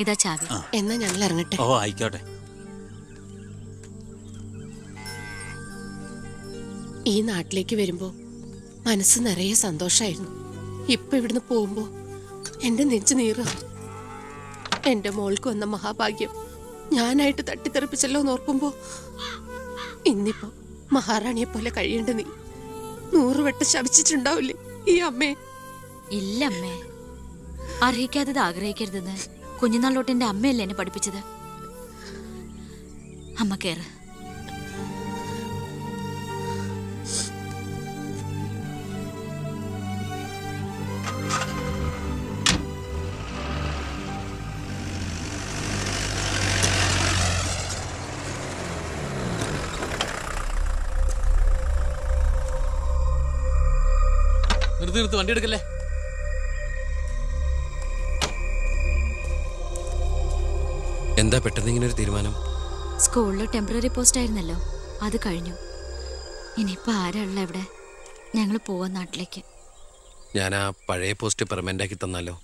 ഇതാ ചാവി. എന്നാ ഞങ്ങൾ ഇറങ്ങട്ടെ. ഓ ആയിക്കോട്ടെ. ഈ നാട്ടിലേക്ക് വരുമ്പോ മനസ്സ് നിറയെ സന്തോഷായിരുന്നു. ഇപ്പൊ ഇവിടുന്ന് പോകുമ്പോ എന്റെ നെഞ്ചു നീറുക. എന്റെ മോൾക്ക് വന്ന മഹാഭാഗ്യം ഞാനായിട്ട് തട്ടിത്തെറിപ്പിച്ചല്ലോ എന്നോർക്കുമ്പോ ഇന്നിപ്പോ മഹാറാണിയെ പോലെ കഴിയേണ്ട നീ 100 വട്ടം ശപിച്ചിട്ടുണ്ടാവില്ലേ ഈ അമ്മയെ? ഇല്ല അമ്മേ, അർഹിക്കാത്തത് ആഗ്രഹിക്കരുതെന്ന് കുഞ്ഞുനാളോട്ട് എന്റെ അമ്മയല്ലേ എന്നെ പഠിപ്പിച്ചത്. അമ്മ കേറ്. നിർത്തി വണ്ടി എടുക്കല്ലേ. എന്താ പെട്ടെന്ന് ഇങ്ങനെ ഒരു തീരുമാനം? സ്കൂളിൽ ടെമ്പററി പോസ്റ്റ് ആയിരുന്നല്ലോ, അത് കഴിഞ്ഞു. ഇനിയിപ്പോ ആരാള്ള ഇവിടെ? ഞങ്ങൾ പോവാൻ നാട്ടിലേക്ക്. ഞാൻ ആ പഴയ പോസ്റ്റ് പെർമനന്റ് ആക്കി തന്നാലോ?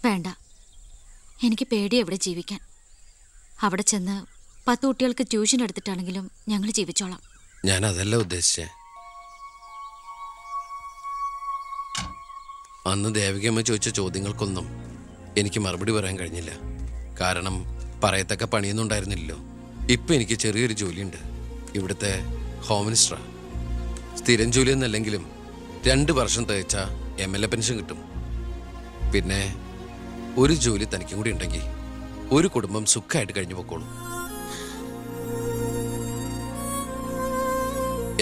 വേണ്ട, എനിക്ക് പേടി എവിടെ ജീവിക്കാൻ. അവിടെ ചെന്ന് 10 കുട്ടികൾക്ക് ട്യൂഷൻ എടുത്തിട്ടാണെങ്കിലും ഞങ്ങൾ ജീവിച്ചോളാം. ഞാൻ അതല്ല ഉദ്ദേശിച്ചേ. അന്ന് ദേവികമ്മ ചോദിച്ച ചോദ്യങ്ങൾക്കൊന്നും എനിക്ക് മറുപടി പറയാൻ കഴിഞ്ഞില്ല. കാരണം പറയത്തക്ക പണിയൊന്നും ഉണ്ടായിരുന്നില്ലല്ലോ. ഇപ്പം എനിക്ക് ചെറിയൊരു ജോലിയുണ്ട്, ഇവിടുത്തെ ഹോം മിനിസ്റ്ററാ. സ്ഥിരം ജോലിയൊന്നല്ലെങ്കിലും 2 വർഷം തികച്ച MLA പെൻഷൻ കിട്ടും. പിന്നെ ഒരു ജോലി തനിക്കും കൂടി ഉണ്ടെങ്കിൽ ഒരു കുടുംബം സുഖമായിട്ട് കഴിഞ്ഞു പോക്കോളും.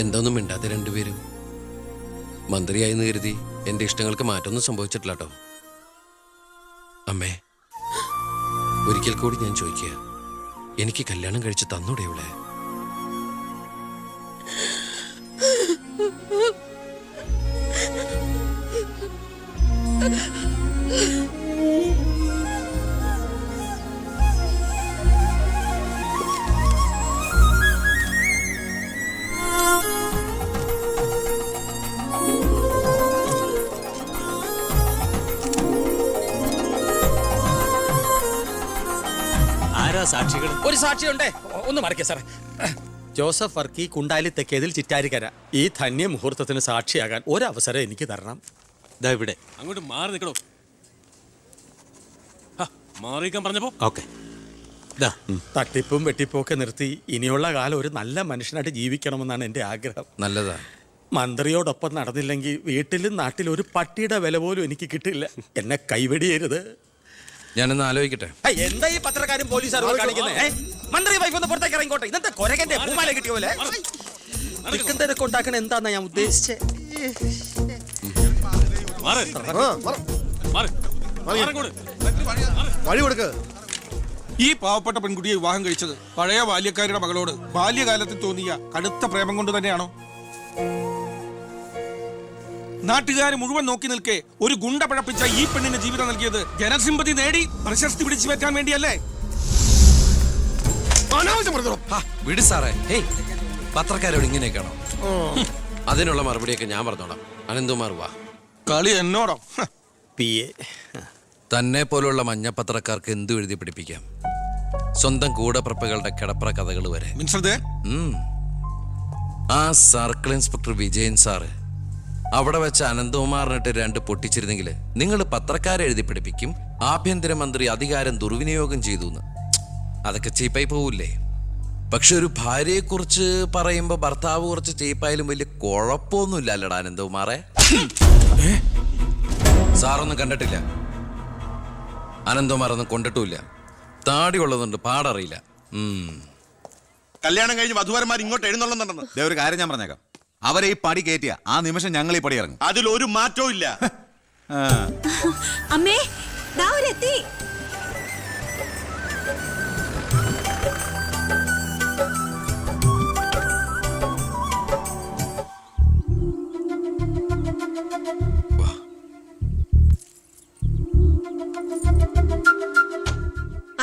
എന്തൊന്നും മിണ്ടാതെ രണ്ടുപേരും. മന്ത്രിയായെന്ന് കരുതി എൻ്റെ ഇഷ്ടങ്ങൾക്ക് മാറ്റമൊന്നും സംഭവിച്ചിട്ടില്ല കേട്ടോ. അമ്മേ, ഒരിക്കൽ കൂടി ഞാൻ ചോദിക്കുക, എനിക്ക് കല്യാണം കഴിച്ച് തന്നൂടെ ഇവിടെ? സാക്ഷികൾ ഒരു സാക്ഷിയുണ്ടേ, ഒന്ന് മടക്കിയ സാറേ. ജോസഫ് വർക്കി, കുണ്ടാലി തെക്കേതിൽ, ചിറ്റാരിക്കര. ഈ ധന്യ മുഹൂർത്തത്തിന് സാക്ഷിയാകാൻ ഒരവസരം എനിക്ക് തരണം. ഇതാ ഇവിടെ. അങ്ങോട്ട് മാറി നിൽക്കണോ? മാറിയിക്കാൻ പറഞ്ഞപ്പോ ഓക്കെ. തട്ടിപ്പും വെട്ടിപ്പും ഒക്കെ നിർത്തി ഇനിയുള്ള കാലം ഒരു നല്ല മനുഷ്യനായിട്ട് ജീവിക്കണമെന്നാണ് എൻ്റെ ആഗ്രഹം. നല്ലതാ. മന്ത്രിയോടൊപ്പം നടന്നില്ലെങ്കിൽ വീട്ടിലും നാട്ടിലും ഒരു പട്ടിയുടെ വില പോലും എനിക്ക് കിട്ടില്ല. എന്നെ കൈവെടിയരുത്. ഞാനൊന്ന് ആലോചിക്കട്ടെ. എന്താ ഈ പത്രക്കാരും പോലീസുകാരും കാണിക്കുന്നത്? മന്ത്രി വൈഫ് ഒന്ന് പുറത്തേക്ക് ഇറങ്ങിക്കോട്ടെ. ഇന്നത്തെ കൊരകന്റെ പൂമാല കിട്ടിയ പോലെ തിരക്ക് ഉണ്ടാക്കണ എന്താന്നാ ഞാൻ ഉദ്ദേശിച്ചേ. ഈ പാവപ്പെട്ട പെൺകുട്ടിയെ വിവാഹം കഴിച്ചത് പഴയ ബാല്യക്കാരുടെ മകളോട് ബാല്യകാലത്തിൽ തോന്നിയ കടുത്ത പ്രേമം കൊണ്ട് തന്നെയാണോ? നാട്ടുകാർ മുഴുവൻ നോക്കി നിൽക്കെ ഒരു ഗുണ്ട പഴപ്പിച്ച ഈ പെണ്ണിന് ജീവിതം നൽകിയത് ജനസിമ്പതി നേടി പ്രശസ്തി പിടിച്ചു വെക്കാൻ വേണ്ടിയല്ലേ? വിട് സാറേ. പത്രക്കാരോട് ഇങ്ങനെയൊക്കെയാണോ? അതിനുള്ള മറുപടിയൊക്കെ ഞാൻ പറഞ്ഞോളാം. അനന്തുമാർ വാ. കളി എന്നോടോ? തന്നെ പോലുള്ള മഞ്ഞപ്പത്രക്കാർക്ക് എന്തു എഴുതി പിടിപ്പിക്കാം. സ്വന്തം കൂടപ്പിറപ്പുകളുടെ കിടപ്പറ കഥകൾ വരെ. ആ സർക്കിൾ ഇൻസ്പെക്ടർ വിജയൻ സാറ് അവിടെ വെച്ച് അനന്തകുമാറിനിട്ട് 2 പൊട്ടിച്ചിരുന്നെങ്കിൽ നിങ്ങൾ പത്രക്കാരെ എഴുതി പിടിപ്പിക്കും ആഭ്യന്തരമന്ത്രി അധികാരം ദുർവിനിയോഗം ചെയ്തു എന്ന്. അതൊക്കെ ചീപ്പായി പോവില്ലേ? പക്ഷെ ഒരു ഭാര്യയെക്കുറിച്ച് പറയുമ്പോൾ ഭർത്താവ് കുറച്ച് ചീപ്പായാലും വലിയ കുഴപ്പമൊന്നുമില്ല അല്ലടാ അനന്തകുമാറെ. സാറൊന്നും കണ്ടിട്ടില്ല, അനന്തകുമാറൊന്നും കൊണ്ടിട്ടുമില്ല. താടി ഉള്ളതുകൊണ്ട് പാടറിയില്ല. കല്യാണം കഴിഞ്ഞ് വധുവരന്മാർ ഇങ്ങോട്ട് എഴുന്നള്ളുന്നുണ്ടെന്ന്. ഒരു കാര്യം ഞാൻ പറഞ്ഞേക്കാം, അവരെ ഈ പടി കയറ്റിയ ആ നിമിഷം ഞങ്ങൾ ഈ പടി ഇറങ്ങും. അതിലൊരു മാറ്റവും ഇല്ല. അമ്മേ, ദാ അവരെത്തി.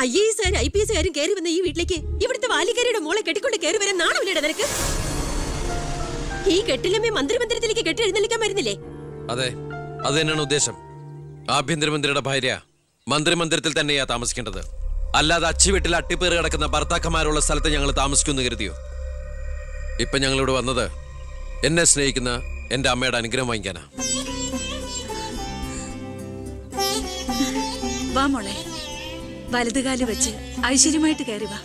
IAS IPS കയറി വന്ന ഈ വീട്ടിലേക്ക് ഇവിടുത്തെ വാലിക്കാരിയുടെ മോളെ കെട്ടിക്കൊണ്ട് കയറി വരാൻ നാണമില്ലേടാ നിനക്ക്? ഈ കെട്ടിലമ്മേ മന്ത്രിമന്ദിരത്തിലേക്ക് കെട്ടി എഴുന്നള്ളിക്കാൻ വരുന്നില്ലേ? അതെ, അത് തന്നെയാണ് ഉദ്ദേശം. ആഭ്യന്തരമന്ത്രിയുടെ ഭാര്യ മന്ത്രിമന്ദിരത്തിൽ തന്നെയാ താമസിക്കേണ്ടത്. അല്ലാതെ അച്ചുവീട്ടിൽ അട്ടിപ്പേറ് കിടക്കുന്ന ഭർത്താക്കന്മാരുള്ള സ്ഥലത്ത് ഞങ്ങൾ താമസിക്കുമെന്ന് കരുതിയോ? ഇപ്പൊ ഞങ്ങളിവിടെ വന്നത് എന്നെ സ്നേഹിക്കുന്ന എന്റെ അമ്മയുടെ അനുഗ്രഹം വാങ്ങിക്കാനാ. വാ മോളെ, വലതുകാല് വെച്ച് ഐശ്വര്യമായിട്ട് കയറി വാ.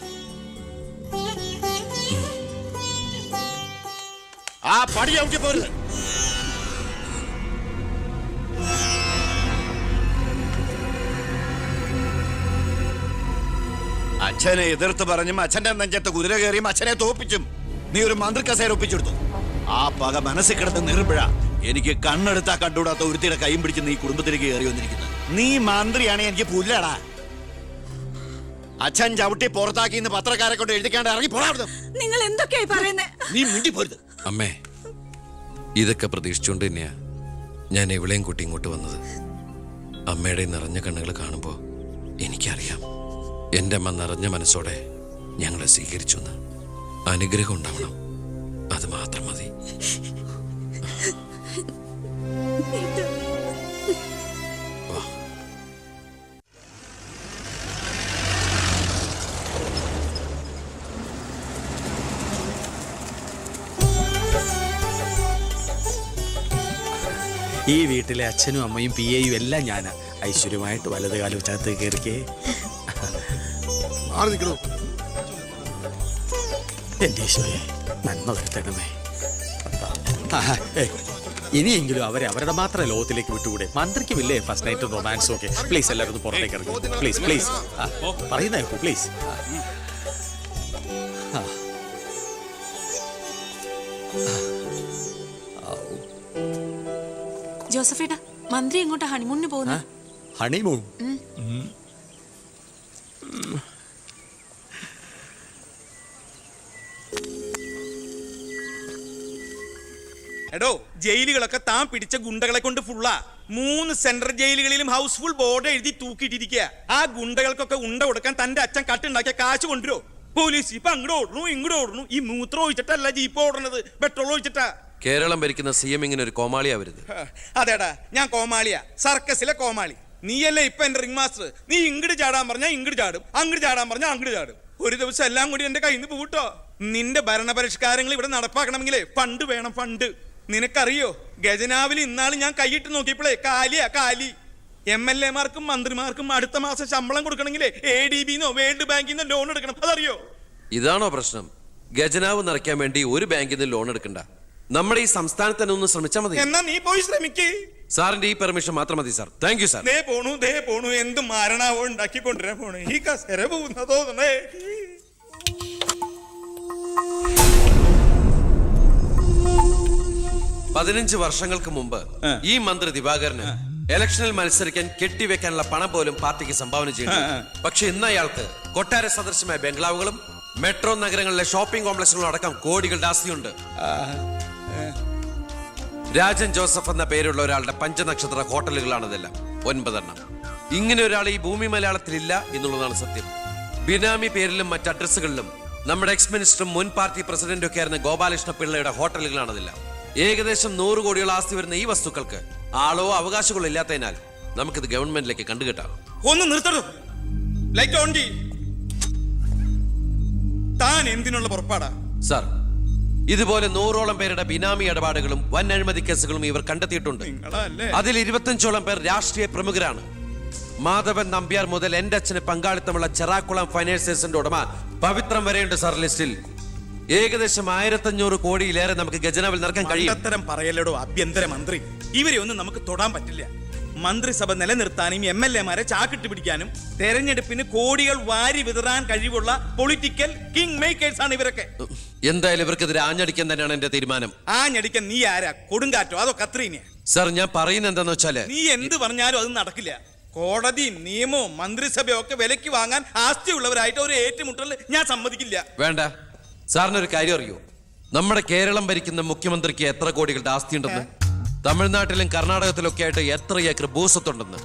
ആ പടി ചവിട്ടി പോരുത്. അച്ഛനെ എതിർത്ത് പറഞ്ഞും അച്ഛന്റെ നെഞ്ചത്ത് കുതിര കയറിയും അച്ഛനെ തോപ്പിച്ചും നീ ഒരു മന്ത്രി കസേര ഒപ്പിച്ചെടുത്തു. ആ പക മനസ്സിൽ കിടന്ന് നീറുമ്പോഴാ എനിക്ക് കണ്ണെടുത്താ കണ്ടുകൂടാത്ത ഒരുത്തിയുടെ കൈയും പിടിച്ച് നീ കുടുംബത്തിലേക്ക് കയറി വന്നിരിക്കുന്നത്. നീ മന്ത്രിയാണ്, എനിക്ക് പുല്ലടാ. അച്ഛൻ ചവിട്ടി പുറത്താക്കിന്ന് പത്രക്കാരെ കൊണ്ട് എഴുതിക്കാണ്ട് ഇറങ്ങി പോടാ. നിങ്ങൾ എന്തൊക്കെയായി പറയുന്നേ? നീ മുണ്ടി പോരുത്. അമ്മേ, ഇതൊക്കെ പ്രതീക്ഷിച്ചുകൊണ്ട് തന്നെയാ ഞാൻ എവിടെയും കൂട്ടി ഇങ്ങോട്ട് വന്നത്. അമ്മയുടെ നിറഞ്ഞ കണ്ണുകൾ കാണുമ്പോൾ എനിക്കറിയാം എൻ്റെ അമ്മ നിറഞ്ഞ മനസ്സോടെ ഞങ്ങളെ സ്വീകരിച്ചു എന്ന്. അനുഗ്രഹം ഉണ്ടാവണം, അത് മാത്രം മതി. വാ. ഈ വീട്ടിലെ അച്ഛനും അമ്മയും പി എയും എല്ലാം ഞാനാ. ഐശ്വര്യമായിട്ട് വലത് കാലം വെച്ചകത്ത് കയറിക്കേ. എന്റെ ഈശോയെ, നന്മ വരുത്തണമേ. ഇനിയെങ്കിലും അവരെ അവരുടെ മാത്രം ലോകത്തിലേക്ക് വിട്ടുകൂടെ? മന്ത്രിക്കുമില്ലേ ഫസ്റ്റ് നൈറ്റ് റൊമാൻസും ഒക്കെ? പ്ലീസ് എല്ലാവരും ഒന്ന് പുറത്തേക്ക് ഇറങ്ങി. പ്ലീസ് പ്ലീസ് പറയുന്ന കേൾക്കൂ പ്ലീസ്. ജോസഫേട്ടാ, മന്ത്രി എങ്ങോട്ടാ ഹണിമൂണിന് പോകുന്നത്? ഹണിമൂൺ? എടോ, ജയിലുകളൊക്കെ താൻ പിടിച്ച ഗുണ്ടകളെ കൊണ്ട് ഫുള്ളാ. 3 സെൻട്രൽ ജയിലുകളിലും ഹൗസ്ഫുൾ ബോർഡ് എഴുതി തൂക്കിയിട്ടിരിക്കുക. ആ ഗുണ്ടകൾക്കൊക്കെ ഉണ്ട കൊടുക്കാൻ തന്റെ അച്ഛൻ കട്ടുണ്ടാക്കിയ കാശ് കൊണ്ടുവരോ? പോലീസ് ഇപ്പൊ അങ്ങോട്ട് ഓടുന്നു ഇങ്ങോട്ട് ഓടുന്നു. ഈ മൂത്രം ഒഴിച്ചിട്ടല്ല ജീപ്പ് ഓടുന്നത്, പെട്രോൾ ഒഴിച്ചിട്ടാ. കേരളം ഭരിക്കുന്ന CM ഇങ്ങനെ ഒരു കോമാളിയാ വരുന്നത്. അതേടാ, ഞാൻ കോമാളിയാ, സർക്കസിലെ കോമാളി. നീയല്ലേ ഇപ്പൊ എന്റെ റിംഗ് മാസ്റ്റർ. നീ ഇങ്ങോട്ട് ചാടാൻ പറഞ്ഞാൽ ഇങ്ങോട്ട് ചാടും, അങ്ങോട്ട് ചാടാൻ പറഞ്ഞാൽ അങ്ങോട്ട് ചാടും. ഒരു ദിവസം എല്ലാം കൂടി എന്റെ കയ്യിൽ നിന്ന് പോട്ടോ. നിന്റെ ഭരണപരിഷ്കാരങ്ങൾ ഇവിടെ നടപ്പാക്കണമെങ്കിലേ ഫണ്ട് വേണം, ഫണ്ട്. നിനക്കറിയോ, ഖജനാവിൽ ഇന്നാള് ഞാൻ കൈയിട്ട് നോക്കിയപ്പോഴേ കാലിയാ കാലി. MLA മാർക്കും മന്ത്രിമാർക്കും അടുത്ത മാസം ശമ്പളം കൊടുക്കണമെങ്കിലേ ADB-ന്നോ വേൾഡ് ബാങ്കിന്നോ ലോൺ എടുക്കണം. അതറിയോ? ഇതാണോ പ്രശ്നം? ഖജനാവ് നിറയ്ക്കാൻ വേണ്ടി ഒരു ബാങ്കിൽ നിന്ന് ലോൺ എടുക്കണ്ട. നമ്മുടെ ഈ സംസ്ഥാനത്ത് തന്നെ ഒന്ന് ശ്രമിച്ചാൽ മതി. എന്നാ നീ പോയി ശ്രമിക്കേ. സാറിന്റെ ഈ പെർമിഷൻ മാത്രം മതി സാർ. Thank you sir. ദേ പോണു എന്ത് മാരണാവോ ഉണ്ടാക്കി കൊണ്ടുവരാൻ പോണേ. ഈ കസേര പോകുന്നതോ തോന്നണേ. 15 വർഷങ്ങൾക്ക് മുമ്പ് ഈ മന്ത്രി ദിവാകരന് ഇലക്ഷനിൽ മത്സരിക്കാൻ കെട്ടിവെക്കാനുള്ള പണം പോലും പാർട്ടിക്ക് സംഭാവന ചെയ്യുന്നു. പക്ഷെ ഇന്ന് അയാൾക്ക് കൊട്ടാര സദൃശമായ ബംഗ്ലാവുകളും മെട്രോ നഗരങ്ങളിലെ ഷോപ്പിംഗ് കോംപ്ലക്സുകളും അടക്കം കോടികളുടെ ആസ്തിയുണ്ട്. രാജൻ ജോസഫ് എന്ന പേരുള്ള ഒരാളുടെ പഞ്ചനക്ഷത്ര ഹോട്ടലുകളാണിതെല്ലാം, 9 എണ്ണം. ഇങ്ങനെ ഒരാൾ ഈ ഭൂമി മലയാളത്തിലില്ല എന്നുള്ളതാണ് സത്യം. ബിനാമി പേരിലും മറ്റ് അഡ്രസ്സുകളിലും നമ്മുടെ എക്സ് മിനിസ്റ്ററും മുൻ പാർട്ടി പ്രസിഡന്റും ഒക്കെ ആയിരുന്ന ഗോപാലകൃഷ്ണ പിള്ളയുടെ ഹോട്ടലുകളാണിതെല്ലാം. ഏകദേശം 100 കോടിയോളം ആസ്തി വരുന്ന ഈ വസ്തുക്കൾക്ക് ആളോ അവകാശങ്ങളോ ഇല്ലാത്തതിനാൽ നമുക്കിത് ഗവൺമെന്റിലേക്ക് കണ്ടുകെട്ടാം. ഒന്ന് നിർത്തണം. ലൈറ്റ് ഓൺ ചെയ്യ്. താൻ എന്തിനുള്ള പുറപ്പാടാ? സാർ, ഇതുപോലെ 100ഓളം പേരുടെ ബിനാമി ഇടപാടുകളും വൻ അഴിമതി കേസുകളും ഇവർ കണ്ടെത്തിയിട്ടുണ്ട്. അതിൽ 25ഓളം പേർ രാഷ്ട്രീയ പ്രമുഖരാണ്. മാധവൻ നമ്പ്യാർ മുതൽ എന്റെ അച്ഛന് പങ്കാളിത്തമുള്ള ചെറാക്കുളം ഫൈനാൻസേഴ്സിന്റെ ഉടമ പവിത്രം വരെയുണ്ട് സാർ ലിസ്റ്റിൽ. ഏകദേശം 1500 കോടിയിലേറെ നമുക്ക് ഖജനാവിൽ നിറക്കാൻ കഴിയും. അത്തരം പറയലടോ ആഭ്യന്തര മന്ത്രി. ഇവരെ ഒന്നും നമുക്ക് തൊടാൻ പറ്റില്ല. മന്ത്രിസഭ നിലനിർത്താനും MLA മാരെ ചാക്കിട്ട് പിടിക്കാനും തെരഞ്ഞെടുപ്പിന് കോടികൾ വാരി വിതറാൻ കഴിവുള്ള പൊളിറ്റിക്കൽ കിങ് മേക്കേഴ്സ് ആണ് ഇവരൊക്കെ. എന്തായാലും ഇവർക്കെതിരെ ആഞ്ഞടിക്കാൻ തന്നെയാണ് എന്റെ തീരുമാനം. ആഞ്ഞടിക്കാൻ നീ ആരാ? കൊടുങ്കാറ്റോ അതോ കത്രീനയോ? സാർ, ഞാൻ പറയുന്നത് എന്താന്ന് വെച്ചാല്, നീ എന്ത് പറഞ്ഞാലും അത് നടക്കില്ല. കോടതിയും നിയമവും മന്ത്രിസഭയും ഒക്കെ വിലക്ക് വാങ്ങാൻ ആസ്തിയുള്ളവരായിട്ട് ഒരു ഏറ്റുമുട്ടൽ ഞാൻ സമ്മതിക്കില്ല. വേണ്ട. സാറിനൊരു കാര്യം അറിയോ? നമ്മുടെ കേരളം ഭരിക്കുന്ന മുഖ്യമന്ത്രിക്ക് എത്ര കോടികളുടെ ആസ്തിയുണ്ടെന്ന്? തമിഴ്നാട്ടിലും കർണാടകത്തിലും ഒക്കെ ആയിട്ട് എത്ര ഏക്കർ ഭൂസ്വത്തുണ്ടെന്ന്?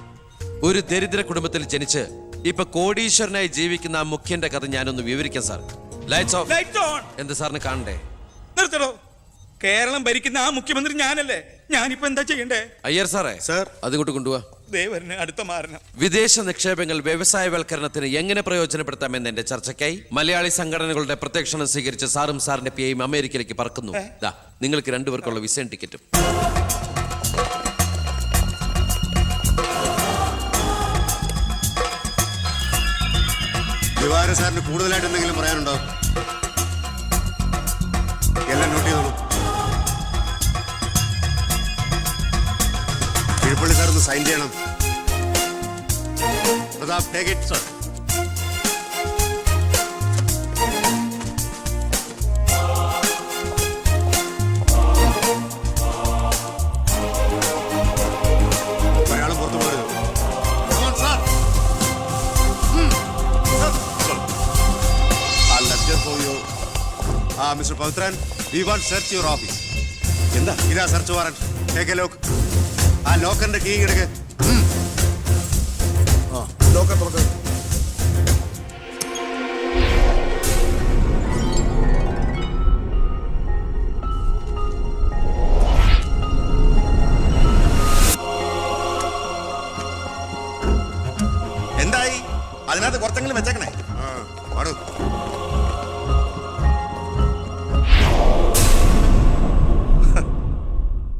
ഒരു ദരിദ്ര കുടുംബത്തിൽ ജനിച്ച് ഇപ്പൊ കോടീശ്വരനായി ജീവിക്കുന്ന ആ മുഖ്യന്റെ കഥ ഞാനൊന്ന് വിവരിക്കാം സാർ. Lights of. എന്ത് സാറിന് കാണണ്ടേ? നിർത്തടോ. കേരളം ഭരിക്കുന്ന ആ മുഖ്യമന്ത്രി ഞാനല്ലേ. ഞാനിപ്പോ എന്താ ചെയ്യണ്ടേ? അയ്യർ സാറേ, സാർ, അതുകൊണ്ട് കൊണ്ടുപോവാ. ദേവരന് അടുത്ത മാരണം. വിദേശ നിക്ഷേപങ്ങൾ വ്യവസായവൽക്കരണത്തിന് എങ്ങനെ പ്രയോജനപ്പെടുത്താമെന്ന് എന്റെ ചർച്ചയ്ക്കായി മലയാളി സംഘടനകളുടെ പ്രത്യക്ഷണം സ്വീകരിച്ച സാറും സാറിന്റെ പിയും അമേരിക്കയിലേക്ക് പറക്കുന്നു. ദാ നിങ്ങൾക്ക് രണ്ടുപേർക്കുള്ള വിസയും ടിക്കറ്റും. ദിവാകരൻ സാറിന് കൂടുതലായിട്ട് എന്തെങ്കിലും പറയാനുണ്ടോ? എല്ലാം നോട്ട് ചെയ്തോളൂ. തിരുപ്പള്ളി സാർ ഒന്ന് സൈൻ ചെയ്യണം. Prathap, take it sir. ഒരാളും പുറത്തു പോകരുത്. Mister Pavithran, we want search your office. എന്താ ഇതാ search warrant. Take a lock. ആ ലോക്കറിന്റെ കീ എടുക്ക്. ലോക്കർ തുറക്ക്. എന്തായി? അതിനകത്ത് കുറച്ചെങ്കിലും വെച്ചേക്കണേ. പാടൂ.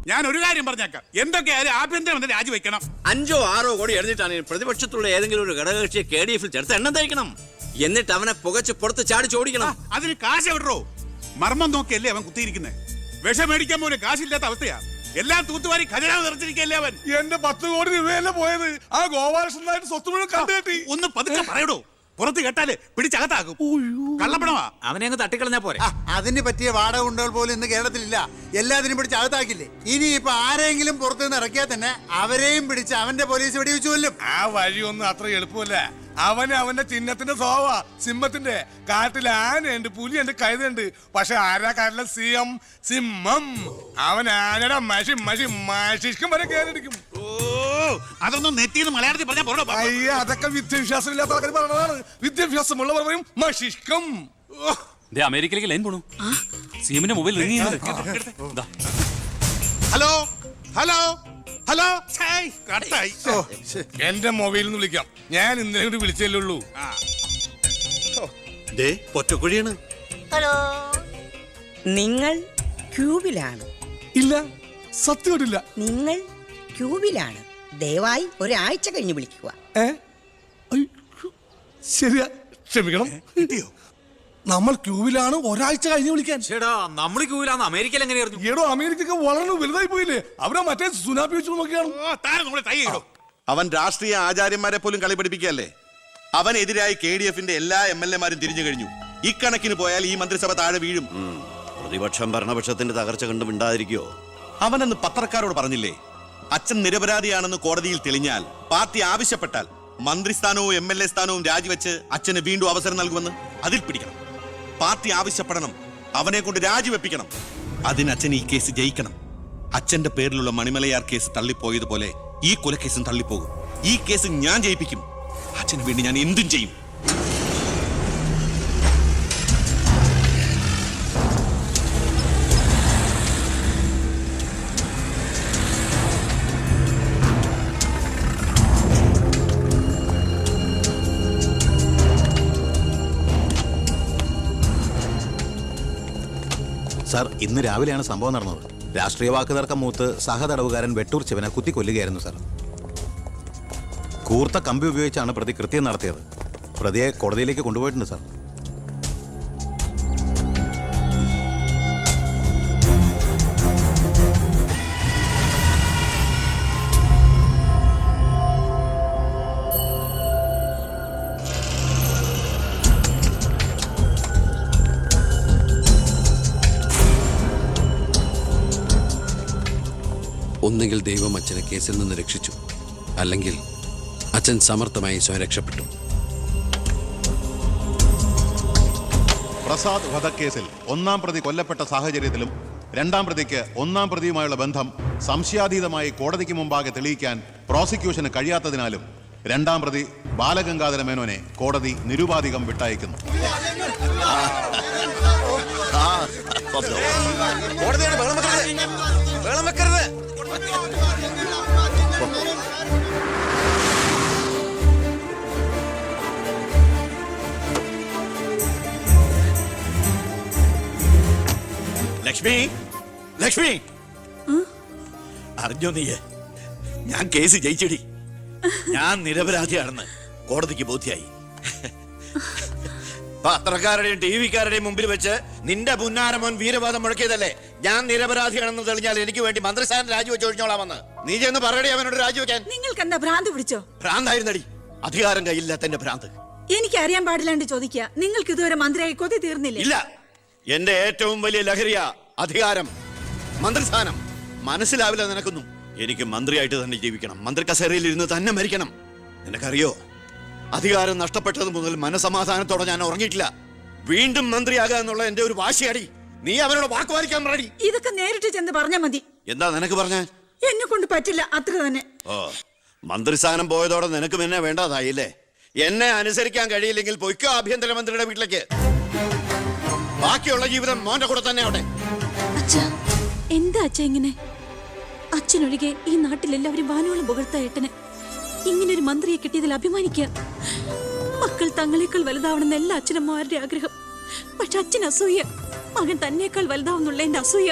ഞാൻ ഒരു കാര്യം പറഞ്ഞേക്കാം, എന്തൊക്കെയായാലും ആഭ്യന്തരം രാജിവെക്കണം. 5 or 6 കോടി എഴുതിയിട്ടാണ് പ്രതിപക്ഷത്തുള്ള ഏതെങ്കിലും ഒരു ഘടകകക്ഷിയെ KDF-ൽ ചേർത്ത് എണ്ണം തയ്ക്കണം. എന്നിട്ട് അവനെ പുകച്ച് പുറത്ത് ചാടിച്ചോടിക്കണം. അതിന് കാശ് എവിടോ? മർമ്മം നോക്കിയല്ലേ അവൻ കുത്തിയിരിക്കുന്നത്. വിഷം മേടിക്കാൻ പോലും കാശില്ലാത്ത അവസ്ഥയാ. എല്ലാം തൂത്തുവാരി ഖജനാവ് നിറച്ചിരിക്കല്ലേ അവൻ. എന്റെ 10 കോടി രൂപയല്ലേ പോയത്. ആ ഗോപാലകൃഷ്ണനായിട്ട് സ്വത്ത് മുഴുവൻ കണ്ടുകെട്ടി. ഒന്ന് പതുക്കെ പറയടോ, പുറത്ത് കേട്ടാല് പിടിച്ചകത്താകും. കള്ളപ്പണമാ. അവനെ അങ്ങ് തട്ടിക്കളഞ്ഞാ പോരെ. അതിന് പറ്റിയ വാടക ഗുണ്ടകൾ പോലും ഇന്ന് കേരളത്തിലില്ല. എല്ലാത്തിനും പിടിച്ച് അകത്താക്കില്ലേ. ഇനി ഇപ്പൊ ആരെങ്കിലും പുറത്തുനിന്ന് ഇറക്കിയാൽ തന്നെ അവരെയും പിടിച്ച് അവന്റെ പോലീസ് വെടിവെച്ചു കൊല്ലും. ആ വഴിയൊന്നും അത്ര എളുപ്പമല്ല. അവന് അവന്റെ ചിഹ്നത്തിന്റെ സ്വഭാവ. സിംഹത്തിന്റെ. കാട്ടിൽ ആനയുണ്ട്, പുലിയുണ്ട്, കഴുതുണ്ട്. പക്ഷെ ആരാ കാട്ടിലെ സിംഹം? സിംഹം. അവൻ ആനയുടെ മഷിക്കും വരെ കേറിടിക്കും. അതൊന്നും നെറ്റിന്ന് മലയാളത്തിൽ പറഞ്ഞാൽ അയ്യ, അതൊക്കെ വിദ്യാഭ്യാസം ഇല്ലാത്ത ആൾക്കാർ പറഞ്ഞതാണ്. വിദ്യാഭ്യാസമുള്ളവർ പറയും മഷിക്കും. അമേരിക്കയിലേക്ക് ലൈൻ പോണു. സീമിന്റെ മൊബൈൽ റിംഗ് ചെയ്യുന്നത്. Hello hello hello. കട്ടായി. എന്റെ മൊബൈലിൽ നിന്ന് വിളിക്കാം. ഞാൻ ഇന്നലെ കൂടി വിളിച്ചല്ലേ ഉള്ളൂ. പൊറ്റക്കുഴിയാണ്. ഹലോ, നിങ്ങൾ ക്യൂബിലാണ്? ഇല്ല, സത്യമായിട്ടില്ല. നിങ്ങൾ ക്യൂബിലാണ്. ദയവായി ഒരാഴ്ച കഴിഞ്ഞ് വിളിക്കുക. ശരിയാ, ക്ഷമിക്കണം. നമ്മൾ ക്യൂവിലാണ്, ഒരാഴ്ച കഴിഞ്ഞ് വിളിക്കാൻ. നമ്മൾ ക്യൂവിലാന്ന് അമേരിക്കയിൽ എങ്ങനെയായിരുന്നു? ഏടോ, അമേരിക്ക വളരെ വലുതായി പോയില്ലേ. അവരെ മറ്റേ സുനാപ്പി വെച്ച് നോക്കിയാണ്. അവൻ രാഷ്ട്രീയ ആചാര്യന്മാരെ പോലും കളി പഠിപ്പിക്കല്ലേ. അവനെതിരായി KDF-ന്റെ എല്ലാ MLA-മാരും തിരിഞ്ഞു കഴിഞ്ഞു. ഇക്കണക്കിന് പോയാൽ ഈ മന്ത്രിസഭ താഴെ വീഴും. പ്രതിപക്ഷം ഭരണപക്ഷത്തിന്റെ തകർച്ച കണ്ടു മിണ്ടാതിരിക്കോ? അവനെന്ന് പത്രക്കാരോട് പറഞ്ഞില്ലേ, അച്ഛൻ നിരപരാധിയാണെന്ന് കോടതിയിൽ തെളിഞ്ഞാൽ പാർട്ടി ആവശ്യപ്പെട്ടാൽ മന്ത്രിസ്ഥാനവും MLA സ്ഥാനവും രാജിവെച്ച് അച്ഛന് വീണ്ടും അവസരം നൽകുമെന്ന്. അതിൽ പിടിക്കണം. പാർട്ടി ആവശ്യപ്പെടണം, അവനെ കൊണ്ട് രാജിവെപ്പിക്കണം. അതിന് അച്ഛൻ ഈ കേസ് ജയിക്കണം. അച്ഛന്റെ പേരിലുള്ള മണിമലയാർ കേസ് തള്ളിപ്പോയതുപോലെ ഈ കൊലക്കേസും തള്ളിപ്പോകും. ഈ കേസ് ഞാൻ ജയിപ്പിക്കും. അച്ഛന് വേണ്ടി ഞാൻ എന്തും ചെയ്യും. സാർ, ഇന്ന് രാവിലെയാണ് സംഭവം നടന്നത്. രാഷ്ട്രീയ വാക്കുതർക്കം മൂത്ത് സഹതടവുകാരൻ വെട്ടൂർ ശിവനെ കുത്തിക്കൊല്ലുകയായിരുന്നു സാർ. കൂർത്ത കമ്പി ഉപയോഗിച്ചാണ് പ്രതി കൃത്യം നടത്തിയത്. പ്രതിയെ കോടതിയിലേക്ക് കൊണ്ടുപോയിട്ടുണ്ട് സാർ. ഒന്നുകിൽ ദൈവം അച്ഛനെ കേസിൽ നിന്ന് രക്ഷിച്ചു, അല്ലെങ്കിൽ അച്ഛൻ സമർത്ഥമായി സ്വയം രക്ഷപ്പെട്ടു. പ്രസാദ് വധക്കേസിൽ 1-ാം പ്രതി കൊല്ലപ്പെട്ട സാഹചര്യത്തിലും 2-ാം പ്രതിക്ക് 1-ാം പ്രതിയുമായുള്ള ബന്ധം സംശയാതീതമായി കോടതിക്ക് മുമ്പാകെ തെളിയിക്കാൻ പ്രോസിക്യൂഷന് കഴിയാത്തതിനാലും 2-ാം പ്രതി ബാലഗംഗാധര മേനോനെ കോടതി നിരുപാധികം വിട്ടയക്കുന്നു. കോടതിയാണ്. ലക്ഷ്മി, ലക്ഷ്മി, അറിഞ്ഞോ നീ? ഞാൻ കേസ് ജയിച്ചടി. ഞാൻ നിരപരാധിയാണെന്ന് കോടതിക്ക് ബോധ്യായി. പത്രക്കാരുടെയും ടി വിക്കാരുടെയും മുമ്പിൽ വെച്ച് നിന്റെ പുന്നാരമോൻ വീരവാദം മുഴക്കിയതല്ലേ? ഞാൻ നിരപരാധിയാണെന്ന് തെളിഞ്ഞാൽ എനിക്ക് വേണ്ടി മന്ത്രിസ്ഥാനം രാജിവെച്ച് ഒഴിഞ്ഞോളാമെന്ന്. നീ ചെന്ന് പറയടി അവനോട് രാജിവെക്കാൻ. നിങ്ങൾക്ക് എന്താ ഭ്രാന്ത് പിടിച്ചോ? ഭ്രാന്തായിരുന്നടി, അധികാരം കയ്യില്ലാത്ത എന്റെ ഭ്രാന്ത്. എനിക്ക് അറിയാൻ പാടില്ലാണ്ട് ചോദിക്കുക, നിങ്ങൾക്ക് ഇതുവരെ മന്ത്രിയായി കൊതി തീർന്നില്ലേ? ഇല്ല, എന്റെ ഏറ്റവും വലിയ ലഹരിയ അധികാരം, മന്ത്രിസ്ഥാനം. മനസ്സിലാവില്ല നിനക്കൊന്നും. എനിക്ക് മന്ത്രിയായിട്ട് തന്നെ ജീവിക്കണം, മന്ത്രി കസേരയിൽ ഇരുന്ന് തന്നെ മരിക്കണം. നിനക്കറിയോ, അധികാരം നഷ്ടപ്പെട്ടത് മുതൽ മനസമാധാനത്തോടെ ഞാൻ ഉറങ്ങിയിട്ടില്ല. വീണ്ടും മന്ത്രിയാകുക എന്നുള്ള എന്റെ ഒരു വാശിയടി. നീ അവനോട് വാക്കുപാലിക്കാൻ പറയടി. ഇതൊക്കെ നേരിട്ട് ചെന്ന് പറഞ്ഞാ മതി. എന്താ നിനക്ക് പറഞ്ഞ? എന്നെ കൊണ്ട് പറ്റില്ല, അത്ര തന്നെ. ഓ, മന്ത്രിസ്ഥാനം പോയതോടെ നിനക്കും എന്നെ വേണ്ടതായില്ലേ? എന്നെ അനുസരിക്കാൻ കഴിയില്ലെങ്കിൽ പൊയ്ക്കോ ആഭ്യന്തരമന്ത്രിയുടെ വീട്ടിലേക്ക്. ബാക്കിയുള്ള ജീവിതം മോന്റെ കൂടെ തന്നെ അവിടെ. എന്താ അച്ഛ ഇങ്ങനെ? അച്ഛനൊഴികെ ഈ നാട്ടിലെല്ലാവരും വാനോളം പുകഴ്ത്ത ഏട്ടന് ഇങ്ങനൊരു മന്ത്രിയെ കിട്ടിയതിൽ അഭിമാനിക്കുക. മക്കൾ തങ്ങളെക്കാൾ വലുതാവണമെന്ന് എല്ലാ അച്ഛനമ്മമാരുടെ ആഗ്രഹം. പക്ഷെ അച്ഛൻ അസൂയ, മകൻ തന്നേക്കാൾ വലുതാവുന്നുള്ള എന്റെ അസൂയ.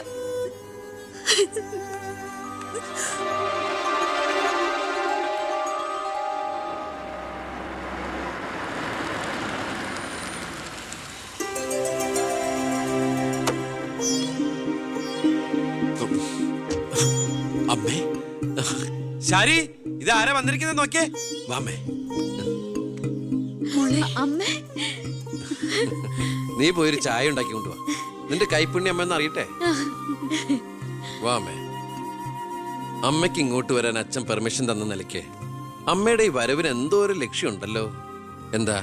അമ്മേ, ശാരി, ഇത് ആരാ വന്നിരിക്കുന്നത് നോക്കിയേ. വാമേ. അമ്മേ, നീ പോയൊരു ചായ ഉണ്ടാക്കി കൊണ്ടുവാ. നിന്റെ കൈപ്പുണ്യം അമ്മ അറിയട്ടെ. വാമേ. അമ്മയ്ക്ക് ഇങ്ങോട്ട് വരാൻ അച്ഛൻ പെർമിഷൻ തന്ന നിലയ്ക്ക് അമ്മയുടെ ഈ വരവിന് എന്തോ ഒരു ലക്ഷ്യമുണ്ടല്ലോ. എന്താ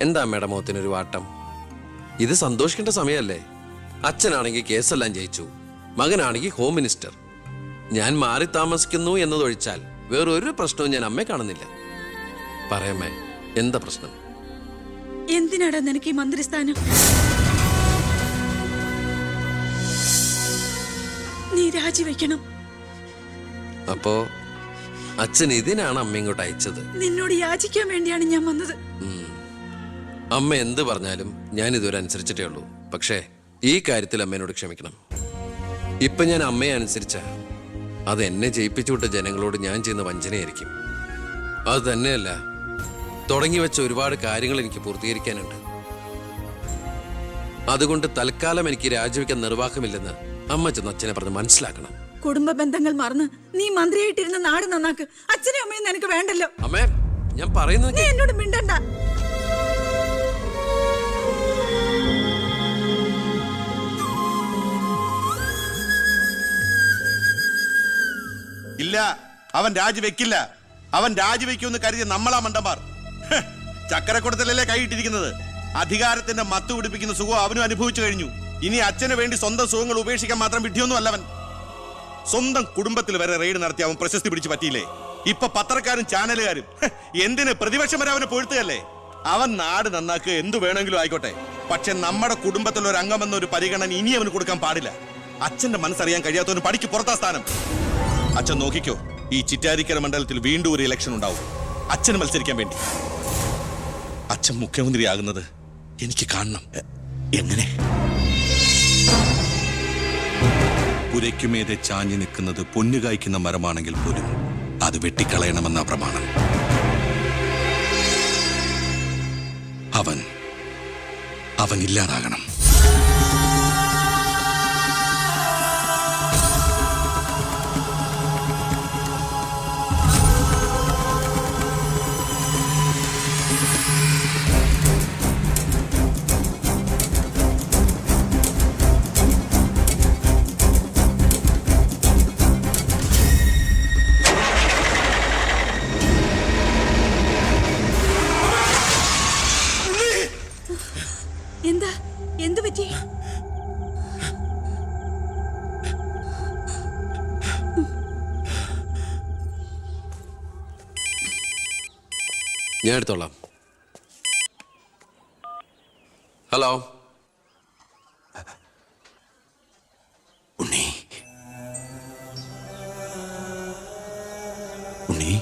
എന്താ അമ്മയുടെ മുഖത്തിനൊരു വാട്ടം? ഇത് സന്തോഷിക്കേണ്ട സമയമല്ലേ? അച്ഛനാണെങ്കിൽ കേസെല്ലാം ജയിച്ചു, മകനാണെങ്കിൽ ഹോം മിനിസ്റ്റർ. ഞാൻ മാറി താമസിക്കുന്നു എന്നതൊഴിച്ചാൽ വേറൊരു പ്രശ്നവും ഞാൻ അമ്മയെ കാണുന്നില്ല. പറയമ്മേ, എന്താ പ്രശ്നം? എന്തിനാടാ നിനക്ക് ഈ മന്ത്രിസ്ഥാനം? നീ രാജിവെക്കണം. അപ്പോ അച്ഛൻ ഇതിനാണ് അമ്മ ഇങ്ങോട്ട് അയച്ചത്? നിന്നോട് യാചിക്കാൻ വേണ്ടിയാണ് ഞാൻ വന്നത്. അമ്മ എന്ത് പറഞ്ഞാലും ഞാൻ ഇതുവരെ അനുസരിച്ചിട്ടേ ഉള്ളൂ. പക്ഷേ ഈ കാര്യത്തിൽ അമ്മേനോട് ക്ഷമിക്കണം. ഇപ്പൊ ഞാൻ അമ്മയെ അനുസരിച്ച അത് എന്നെ ജയിപ്പിച്ചു വിട്ട ജനങ്ങളോട് ഞാൻ ചെയ്യുന്ന വഞ്ചനയായിരിക്കും. അത് തന്നെയല്ല, തുടങ്ങി വെച്ച ഒരുപാട് കാര്യങ്ങൾ എനിക്ക് പൂർത്തീകരിക്കാനുണ്ട്. അതുകൊണ്ട് തൽക്കാലം എനിക്ക് രാജിവെക്കാൻ നിർവാഹമില്ലെന്ന് അമ്മ ചെന്ന് അച്ഛനെ പറഞ്ഞ് മനസ്സിലാക്കണം. കുടുംബ ബന്ധങ്ങൾ മറന്ന് നീ മന്ത്രിയായിട്ടിരുന്ന നാട് നന്നാക്ക്. അച്ഛനും അമ്മയും നിനക്ക് വേണ്ടല്ലോ. അമ്മേ, ഞാൻ പറയുന്നത് നീ എന്നോട് മിണ്ടണ്ട. ഇല്ല, അവൻ രാജിവെക്കില്ല. അവൻ രാജിവെക്കുമെന്ന് കരുതിയ നമ്മളാ മണ്ടന്മാർ. ചക്കരക്കുടത്തിലല്ലേ കൈയിട്ടിരിക്കുന്നത്. അധികാരത്തിന്റെ മത്ത് പിടിപ്പിക്കുന്ന സുഖം അവനും അനുഭവിച്ചു കഴിഞ്ഞു. ഇനി അച്ഛന് വേണ്ടി സ്വന്തം സുഖങ്ങൾ ഉപേക്ഷിക്കാൻ മാത്രം വിഡ്ഢിയൊന്നും അല്ലവൻ. സ്വന്തം കുടുംബത്തിൽ വരെ റെയ്ഡ് നടത്തി അവൻ പ്രശസ്തി പിടിച്ചു പറ്റിയില്ലേ? ഇപ്പൊ പത്രക്കാരും ചാനലുകാരും എന്തിന് പ്രതിപക്ഷം വരെ അവനെ പൊഴുത്തുകയല്ലേ? അവൻ നാട് നന്നാക്കുക എന്തു വേണമെങ്കിലും ആയിക്കോട്ടെ, പക്ഷെ നമ്മുടെ കുടുംബത്തിൽ ഒരു അംഗമെന്നൊരു പരിഗണന ഇനി അവന് കൊടുക്കാൻ പാടില്ല. അച്ഛന്റെ മനസ്സറിയാൻ കഴിയാത്തവന് പടിക്ക് പുറത്താ സ്ഥാനം. അച്ഛൻ നോക്കിക്കോ, ഈ ചിറ്റാരിക്കര മണ്ഡലത്തിൽ വീണ്ടും ഒരു ഇലക്ഷൻ ഉണ്ടാവും അച്ഛന് മത്സരിക്കാൻ വേണ്ടി. അച്ഛൻ മുഖ്യമന്ത്രിയാകുന്നത് എനിക്ക് കാണണം. എങ്ങനെ? പുരയ്ക്കുമേതെ ചാഞ്ഞു നിൽക്കുന്നത് പൊന്നു കായ്ക്കുന്ന മരമാണെങ്കിൽ പോലും അത് വെട്ടിക്കളയണമെന്ന പ്രമാണം. അവൻ ഇല്ലാതാകണം. എന്താ? എന്തു പറ്റി? ഞാൻ എടുത്തോളാം. ഹലോ. ഉണ്ണി, ഉണ്ണി,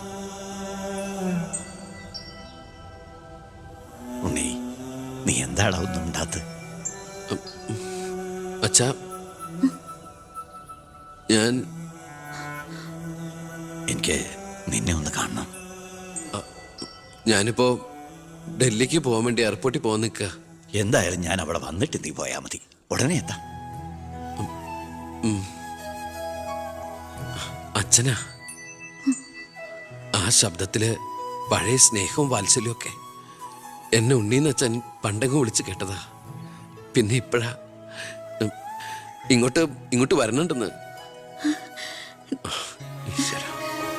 ഉണ്ണി, നീ എന്താടാ ഒന്നും ഉണ്ടാത്ത? അച്ഛാ, ഞാൻ എനിക്ക് നിന്നെ ഒന്ന് കാണണം. ഞാനിപ്പോ ഡൽഹിക്ക് പോകാൻ വേണ്ടി എയർപോർട്ടിൽ പോകാൻ നിൽക്കുക. എന്തായാലും ഞാൻ അവിടെ വന്നിട്ട് നീ പോയാ മതി. ഉടനെ എത്താം. അച്ഛനാ. ആ ശബ്ദത്തില് പഴയ സ്നേഹവും വാത്സല്യവും ഒക്കെ എന്നെ ഉണ്ണീന്ന് അച്ഛൻ പണ്ടങ്ങ് വിളിച്ച് കേട്ടതാ. പിന്നെ ഇപ്പോഴാ ഇങ്ങോട്ട് വരണുണ്ടെന്ന്